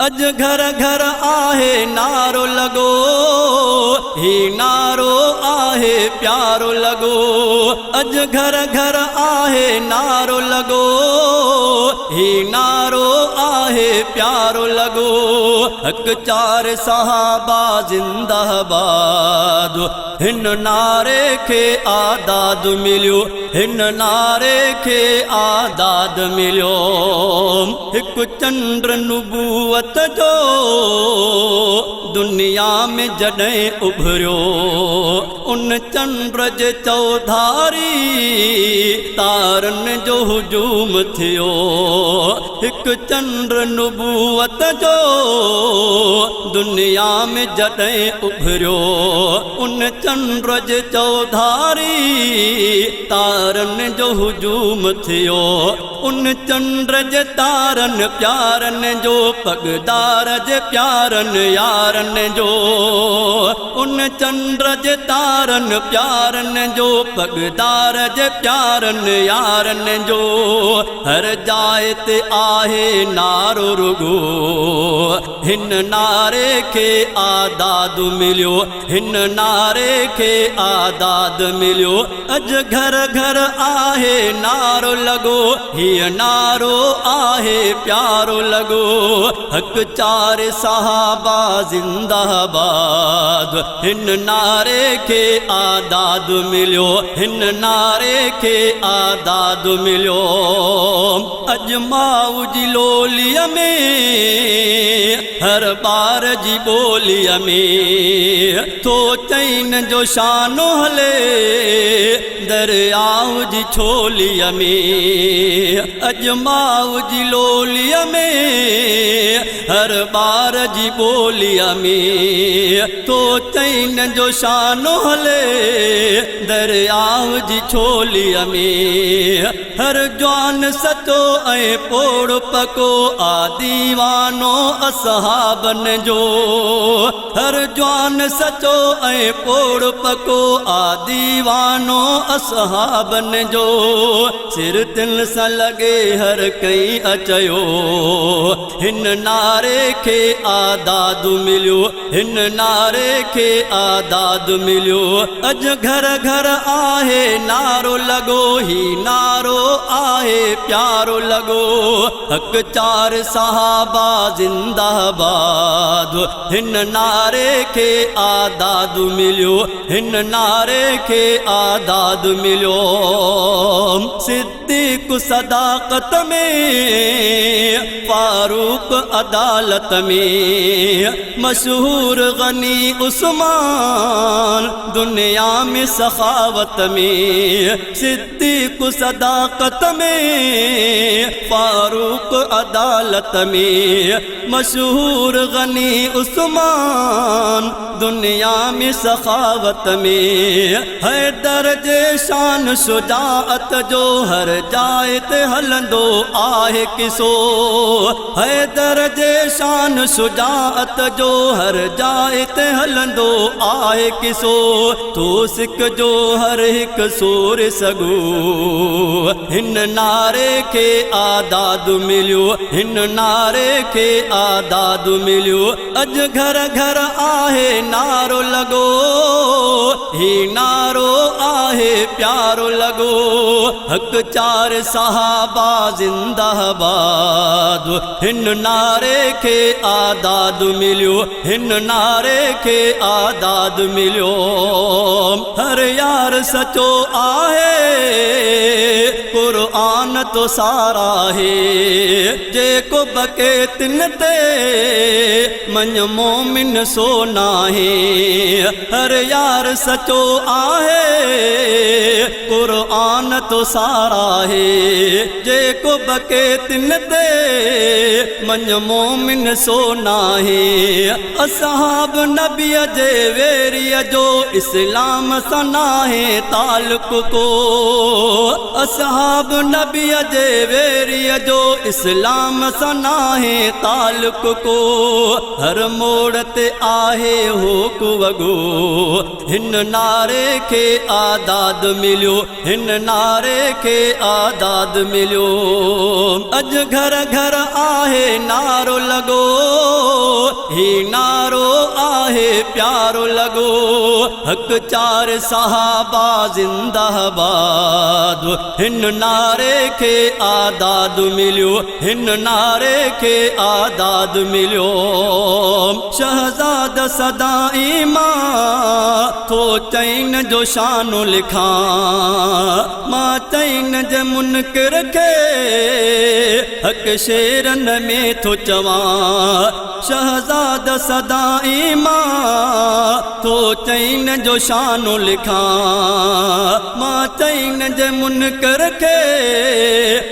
अज घर घर आहे नारो लगो, ही नारो आहे प्यारो लगो। अज घर घर आहे नारो लगो, ही नारो आहे प्यारो लगो। हक चार सहाबा जिंदाबाद, हिन नारे खे आदाद मिलियो, हिन नारे खे आदाद मिलियो। हिकु चंद्र नुबूवत जो दुनिया में जॾहिं उभरियो, उन चंद्र जे चौधारी तारन जो हुजूम थियो। हिकु चंद्र नुबूवत जो दुनिया में जॾहिं उभरियो, उन चंद्र जे चौधारी तारन जो हुजूम थियो। उन चंद्र जे तारन प्यारन जो, पगदार जे प्यारन यारन जो। उन चंद्र जे तारन प्यारन जो, पगदार जे प्यारन यारन जो। हर जाइ ते आहे नारो रुगो, हिन नारे खे आदाद मिलियो, हिन नारे खे आदाद मिलियो। अज घर घर आहे नारो लगो, हीअ नारो आहे प्यारो लगो। हक चार सहाबा जिंदाबाद, हिन नारे खे आदाद मिलियो, हिन नारे खे आदाद मिलियो। अज माऊ जी लोलीअ में, हर ॿार जी ॿोलीअ में, थो चईन जो शानो हले दरियाऊ जी छोलीअ में। अज माऊ जी लोलीअ में, हर ॿार जी ॿोलीअ में, थो चईन जो शानो हले दरियाऊ जी छोलीअ में। हर जवान सचो ऐं पोड़ पको आ दीवानो असहाबन जो। हर जवान सचो ऐं पोड़ पको आ दीवानो असहाबन जो। सिर तिल सां लॻे हर कई अचयो, हिन नारे खे आदाद मिलियो, हिन नारे खे आदाद मिलियो। अज घर घर आहे नारो लगो, ही नारो आहे प्यारो लगो। हक चार सहाबा जिंदाबाद, हिन नारे खे आदाद मिलियो, हिन नारे खे आदाद मिलियो। सिद्दीक सदाकत में, फारूक अदालत में, मशहूर गनी उस्मान दुनिया में सखावत में। सिद्दीक सदाकत में, फारूक अदालत में, मशहूर गनी उस्मान दुनिया में सखावत में। हैदर जे शान शुजाअत जो हर जाइ ते हलंदो आहे किसो। हैदर जे शान शुजाअत जो हर जाइ ते हलंदो आहे किसो। तो सिक जो हर हिकु सोर सगो, हिन नारे खे आदाद मिलियो, हिन नारे खे आदाद मिलियो। अज घर घर आहे नारो लगो, ही नारो आहे प्यारो लगो। हक चार सहाबा जिंदाबाद, हिन नारे खे आदाद मिलियो, हिन नारे खे आदाद मिलियो। हर यार सचो आहे, क़ुरान तो सारा है, जेको बके तिन ते मन मोमिन सोना है। हर यार सचो आहे, क़ुरान तो सारा है, जेको बके तिन ते मन मोमिन सोना है। असहाब नबीअ जे वेरीअ जो इस्लाम सां नाहे ताल्लुक को। असहाब नबीअ जे वेरीअ जो इस्लाम सां नाहे ताल्लुक को। हर मोड़ ते आहे होक वगो, हिन नारे खे आदाद मिलियो, हिन नारे खे आदाद मिलियो। अज घर घर आहे नारो लगो, ही नारो आहे प्यारो लगो। हक चार सहाबा जिंदाबाद, हिन नारे खे आदाद मिलियो, हिन नारे खे आदाद मिलियो। शहजाद सदाई मां थो चैन जो शानो लिखां, मां चैन जे मुनकिर खे हक शेरन में थो चवां। शहजाद सदाई मां थो चैन जो शानो लिखां, मां चैन जे मुनकिर खे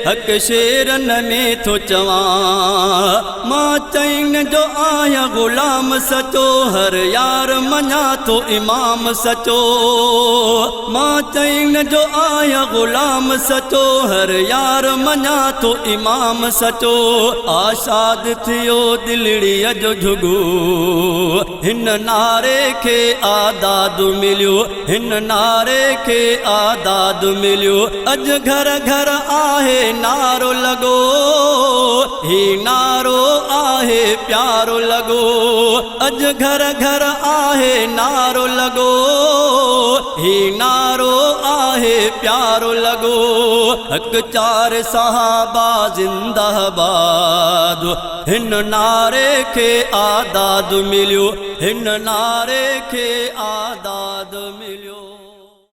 हक शेरन में थो चवां। मां चैन जो आया गुलाम सचो, हर यार मञा थो इमाम सचो। मां चैन जो आया गुलाम सचो, हर यार मञा थो इमाम सचो। आशाद थियो दिलड़ीअ जो झुगू, हिन नारे खे आदाद मिलियो, हिन नारे खे आदाद मिलियो। अज घर घर आहे नारो लगो, ही नारो आहे प्यारो लगो। अज घर घर आहे नारो लगो, ही नारो आहे प्यारो लगो। हक चार सहाबा जिंदाबाद, हिन नारे खे आदाद मिलियो, हिन नारे खे आदाद मिलियो।